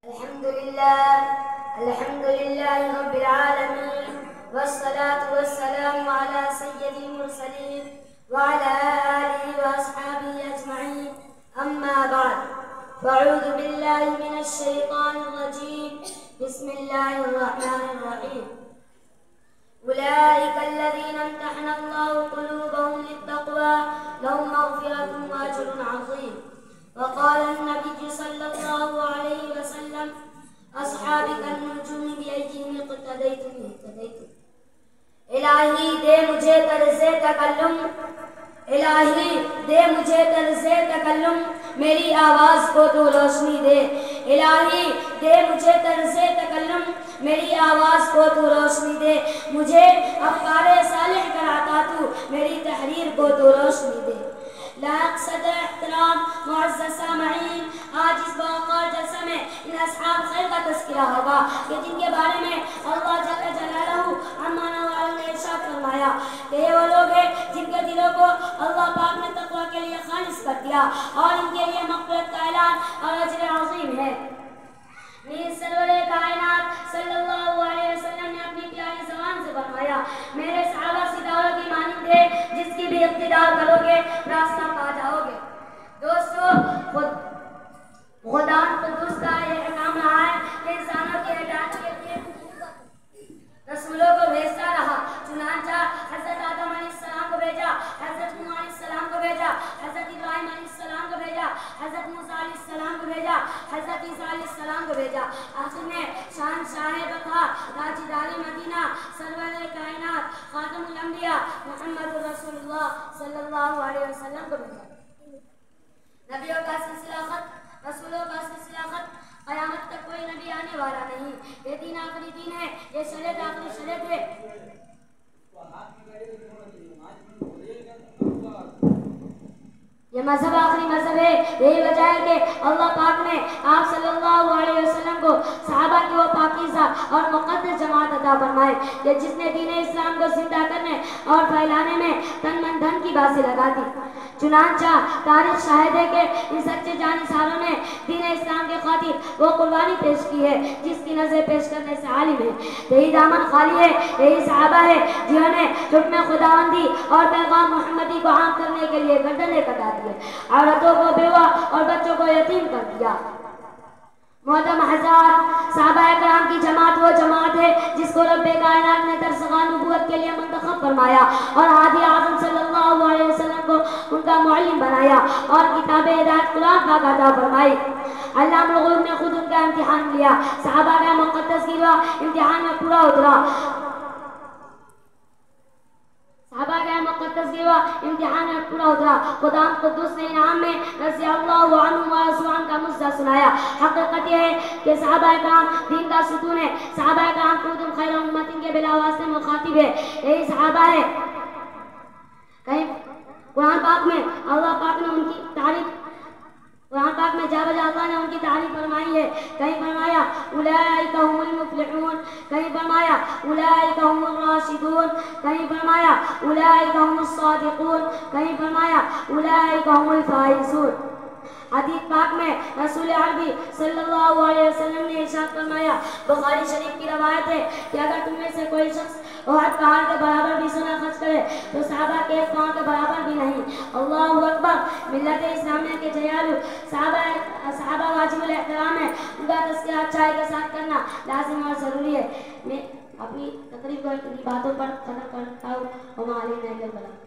الحمد لله رب العالمين، والصلاة والسلام على سيد المرسلين وعلى آله وأصحابه أجمعين. أما بعد، فأعوذ بالله من الشيطان الرجيم. بسم الله الرحمن الرحيم. أولئك الذين امتحن الله قلوبهم للتقوى لهم مغفرة وأجر عظيم. وقال النبي صلى الله عليه وسلم: أصحابي كالنجوم بأيهم اقتديتم اهتديتم. الہی دے مجھے طرز تکلم، الہی دے مجھے طرز تکلم، میری آواز کو تو روشنی دے. الہی دے مجھے طرز تکلم، میری آواز کو تو روشنی دے. مجھے افکار صالح کراتا تو، میری تحریر کو تو روشنی دے. لائق صدر احترام معزز سامعین، آج اس باوقار جلسہ میں ان اصحاب خیر کا تذکرہ ہوگا کہ جن کے بارے میں اللہ جل جلالہ امانہ والوں نے ارشاد فرمایا کہ یہ وہ لوگ ہیں جن کے دلوں کو اللہ پاک نے تقوی کے لیے خالص کر دیا اور ان کے لیے مغفرت کا اعلان اور اجر عظیم ہے. نیز سرور کائنات صلی اللہ علیہ وسلم نے اپنی پیاری زبان سے فرمایا: میرے صحابہ ستاروں کی مانند ہے، جس کی بھی اقتدار کرو گے راستہ پا جاؤ گے. دوستو، خدا قدوس کا یہ احکام رہا ہے کہ انسانوں کی ہدایت کے لیے رسولوں کو بھیجتا رہا. چنانچہ حضرت آدم علیہ السلام کو بھیجا، حضرت نوح علیہ السلام کو بھیجا، حضرت ابراہیم علیہ السلام کو بھیجا، حضرت موسیٰ علیہ السلام کو بھیجا، حضرت عیسیٰ علیہ السلام کو بھیجا. آخر میں شہنشاہ بقا، تاجدار مدینہ، سرور کائنات، خاتم الانبیاء محمد رسول اللہ صلی اللہ علیہ وسلم کو بھیجا. نبیوں کا سلسلہ ختم، رسولوں کا سلسلہ ختم، قیامت تک کوئی نبی آنے والا نہیں. یہ دین آخری دین ہے، یہ شریعت آخری شریعت ہے. یہ مذہب آخری مذہب ہے. یہی وجہ ہے کہ اللہ پاک نے آپ صلی اللہ علیہ وسلم کو صحابہ کی وہ پاکیزہ اور مقدس جماعت عطا فرمائے کہ جس نے دین اسلام کو زندہ کرنے اور پھیلانے میں تن من دھن کی بازی لگا دی. چنانچہ تاریخ شاہد ہے کہ ان سچے جانثاروں نے دین اسلام کے خاطر وہ قربانی پیش کی ہے جس کی نظر پیش کرنے سے عالم ہے. یہی دامن خالی ہے، یہی صحابہ ہے جنہوں نے حکم خداوندی اور پیغام محمدی کو عام کرنے کے لیے گردنیں کٹا دی، عورتوں کو بیوہ اور بچوں کو یتیم کر دیا. محترم حضرات، صحابہ کرام کی جماعت وہ جماعت ہے جس کو رب کائنات نے درسگاہ نبوت کے لیے منتخب فرمایا اور ہادی اعظم صلی اللہ علیہ وسلم کو ان کا معلم بنایا اور کتاب ہدایت قرآن پاک عطا فرمائی. علامہ الغیوب نے خود ان کا امتحان لیا. صحابہ کا مقدس گروہ امتحان میں پورا اترا. خدا قدوس نے انعام میں رضی اللہ عنہ ورضوان کا مزہ سنایا. حقیقت یہ ہے کہ صحابہ کرام دین کا ستون ہے. صحابہ کرام کنتم خیر امت کے بلا واسطے مخاطب ہے. یہی صحابہ ہے. کہیں قرآن پاک میں اللہ پاک نے ان کی تعریف، قرآن پاک میں جا بجا اللہ نے ان کی تعریف فرمائی ہے. کہیں فرمایا اولئک هم المفلحون، کہیں فرمایا اولئک هم الراشدون، کہیں فرمایا اولئک هم الصادقون، کہیں فرمایا اولئک هم الفائزون. حدیث پاک میں رسول عربی صلی اللہ علیہ وسلم نے ارشاد فرمایا، بخاری شریف کی روایت ہے کہ اگر تم میں سے کوئی شخص احد پہاڑ کے برابر بھی سونا خرچ کرے تو صحابہ کے ایک پاؤں کے برابر بھی نہیں. اللہ اکبر. ملت اسلامیہ کے جیالو صحابہ واجب الاحترام ہے. ان کا تذکرہ اچھائی کے ساتھ کرنا لازم اور ضروری ہے. میں اپنی تقریر کو اتنی باتوں پر ختم کرتا ہوں. وما علینا الا البلاغ.